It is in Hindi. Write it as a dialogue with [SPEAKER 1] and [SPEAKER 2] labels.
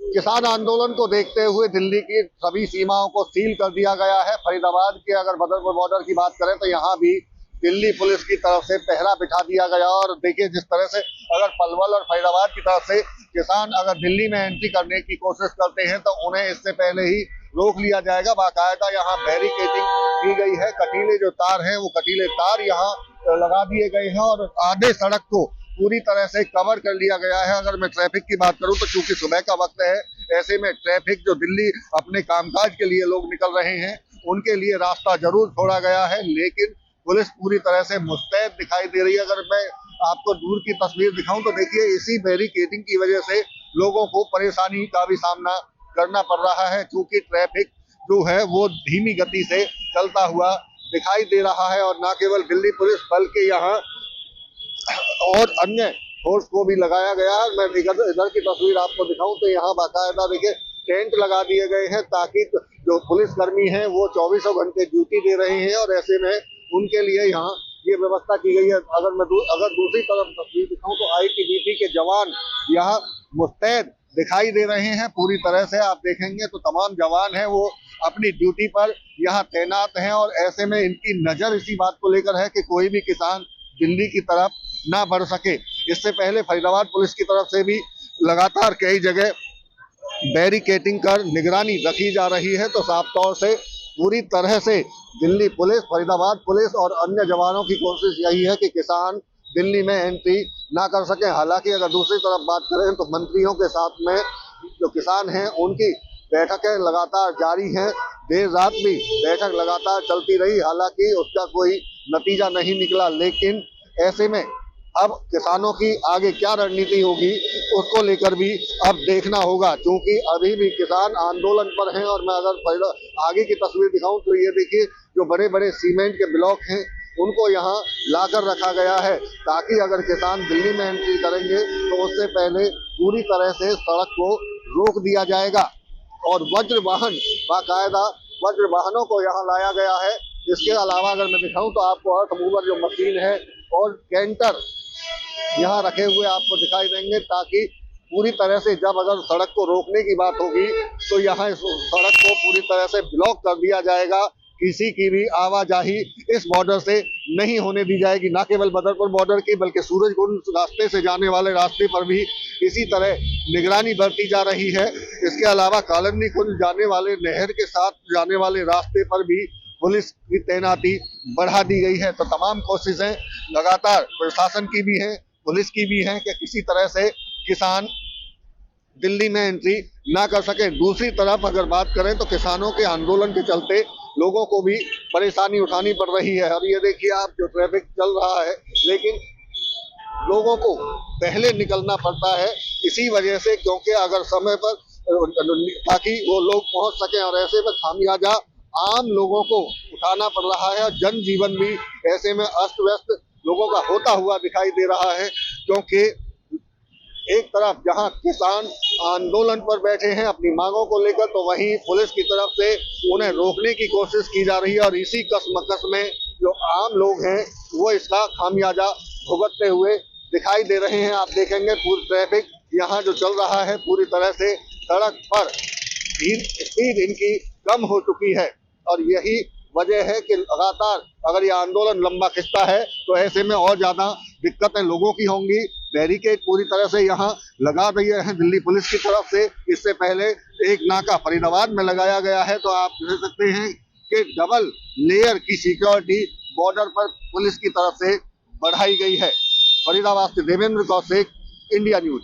[SPEAKER 1] किसान आंदोलन को देखते हुए दिल्ली की सभी सीमाओं को सील कर दिया गया है। फरीदाबाद के अगर बदरपुर बॉर्डर की बात करें तो यहाँ भी दिल्ली पुलिस की तरफ से पहरा बिठा दिया गया। और देखिए जिस तरह से अगर पलवल और फरीदाबाद की तरफ से किसान अगर दिल्ली में एंट्री करने की कोशिश करते हैं तो उन्हें इससे पहले ही रोक लिया जाएगा। बाकायदा यहाँ बैरिकेडिंग की गई है, कटीले जो तार हैं वो कटीले तार यहाँ लगा दिए गए हैं और आधे सड़क को पूरी तरह से कवर कर लिया गया है। अगर मैं ट्रैफिक की बात करूं तो चूंकि सुबह का वक्त है, ऐसे में ट्रैफिक जो दिल्ली अपने कामकाज के लिए लोग निकल रहे हैं उनके लिए रास्ता जरूर छोड़ा गया है, लेकिन पुलिस पूरी तरह से मुस्तैद दिखाई दे रही है। अगर मैं आपको दूर की तस्वीर दिखाऊं तो देखिए इसी बैरिकेडिंग की वजह से लोगों को परेशानी का भी सामना करना पड़ रहा है, क्योंकि ट्रैफिक जो है वो धीमी गति से चलता हुआ दिखाई दे रहा है। और न केवल दिल्ली पुलिस बल्कि यहाँ और अन्य फोर्स को भी लगाया गया है। मैं इधर की तस्वीर आपको दिखाऊं तो यहाँ बाकायदा देखिए टेंट लगा दिए गए हैं ताकि जो पुलिसकर्मी हैं वो 24 घंटे ड्यूटी दे रहे हैं और ऐसे में उनके लिए यहाँ ये व्यवस्था की गई है। अगर दूसरी तरफ तस्वीर दिखाऊं तो आईटीबीपी के जवान यहाँ मुस्तैद दिखाई दे रहे हैं पूरी तरह से। आप देखेंगे तो तमाम जवान हैं वो अपनी ड्यूटी पर यहाँ तैनात हैं और ऐसे में इनकी नजर इसी बात को लेकर है कि कोई भी किसान दिल्ली की तरफ ना बढ़ सके। इससे पहले फरीदाबाद पुलिस की तरफ से भी लगातार कई जगह बैरिकेडिंग कर निगरानी रखी जा रही है। तो साफ तौर से पूरी तरह से दिल्ली पुलिस, फरीदाबाद पुलिस और अन्य जवानों की कोशिश यही है कि किसान दिल्ली में एंट्री ना कर सके। हालांकि अगर दूसरी तरफ बात करें तो मंत्रियों के साथ में जो किसान हैं उनकी बैठकें लगातार जारी हैं। देर रात भी बैठक लगातार चलती रही, हालांकि उसका कोई नतीजा नहीं निकला। लेकिन ऐसे में अब किसानों की आगे क्या रणनीति होगी उसको लेकर भी अब देखना होगा, क्योंकि अभी भी किसान आंदोलन पर हैं। और मैं अगर आगे की तस्वीर दिखाऊं तो ये देखिए जो बड़े बड़े सीमेंट के ब्लॉक हैं उनको यहाँ लाकर रखा गया है ताकि अगर किसान दिल्ली में एंट्री करेंगे तो उससे पहले पूरी तरह से सड़क को रोक दिया जाएगा। और वज्र वाहन, बाकायदा वज्र वाहनों को यहाँ लाया गया है। इसके अलावा अगर मैं दिखाऊं तो आपको अर्थ मूवर जो मशीन है और कैंटर यहाँ रखे हुए आपको दिखाई देंगे, ताकि पूरी तरह से जब अगर सड़क को रोकने की बात होगी तो यहाँ इस सड़क को पूरी तरह से ब्लॉक कर दिया जाएगा। किसी की भी आवाजाही इस बॉर्डर से नहीं होने दी जाएगी। न केवल बदरपुर बॉर्डर की बल्कि सूरजकुंड रास्ते से जाने वाले रास्ते पर भी इसी तरह निगरानी बरती जा रही है। इसके अलावा कालंदी कुंज जाने वाले नहर के साथ जाने वाले रास्ते पर भी पुलिस की तैनाती बढ़ा दी गई है। तो तमाम कोशिशें लगातार प्रशासन की भी हैं, पुलिस की भी हैं कि किसी तरह से किसान दिल्ली में एंट्री ना कर सके। दूसरी तरफ अगर बात करें तो किसानों के आंदोलन के चलते लोगों को भी परेशानी उठानी पड़ रही है। और ये देखिए आप जो ट्रैफिक चल रहा है, लेकिन लोगों को पहले निकलना पड़ता है इसी वजह से, क्योंकि अगर समय पर ताकि वो लोग पहुंच सकें। और ऐसे में खामियाजा आम लोगों को उठाना पड़ रहा है और जनजीवन भी ऐसे में अस्त व्यस्त लोगों का होता हुआ दिखाई दे रहा है, क्योंकि एक तरफ जहां किसान आंदोलन पर बैठे हैं अपनी मांगों को लेकर, तो वहीं पुलिस की तरफ से उन्हें रोकने की कोशिश की जा रही है। और इसी कसमकस में जो आम लोग हैं वो इसका खामियाजा भुगतते हुए दिखाई दे रहे हैं। आप देखेंगे पूरी ट्रैफिक यहाँ जो चल रहा है पूरी तरह से सड़क पर स्पीड इनकी कम हो चुकी है। और यही वजह है कि लगातार अगर ये आंदोलन लंबा खिंचता है तो ऐसे में और ज्यादा दिक्कतें लोगों की होंगी। बैरिकेड पूरी तरह से यहाँ लगा दिए हैं दिल्ली पुलिस की तरफ से। इससे पहले एक नाका फरीदाबाद में लगाया गया है। तो आप देख सकते हैं कि डबल लेयर की सिक्योरिटी बॉर्डर पर पुलिस की तरफ से बढ़ाई गई है। फरीदाबाद से देवेंद्र कौशिक, इंडिया न्यूज।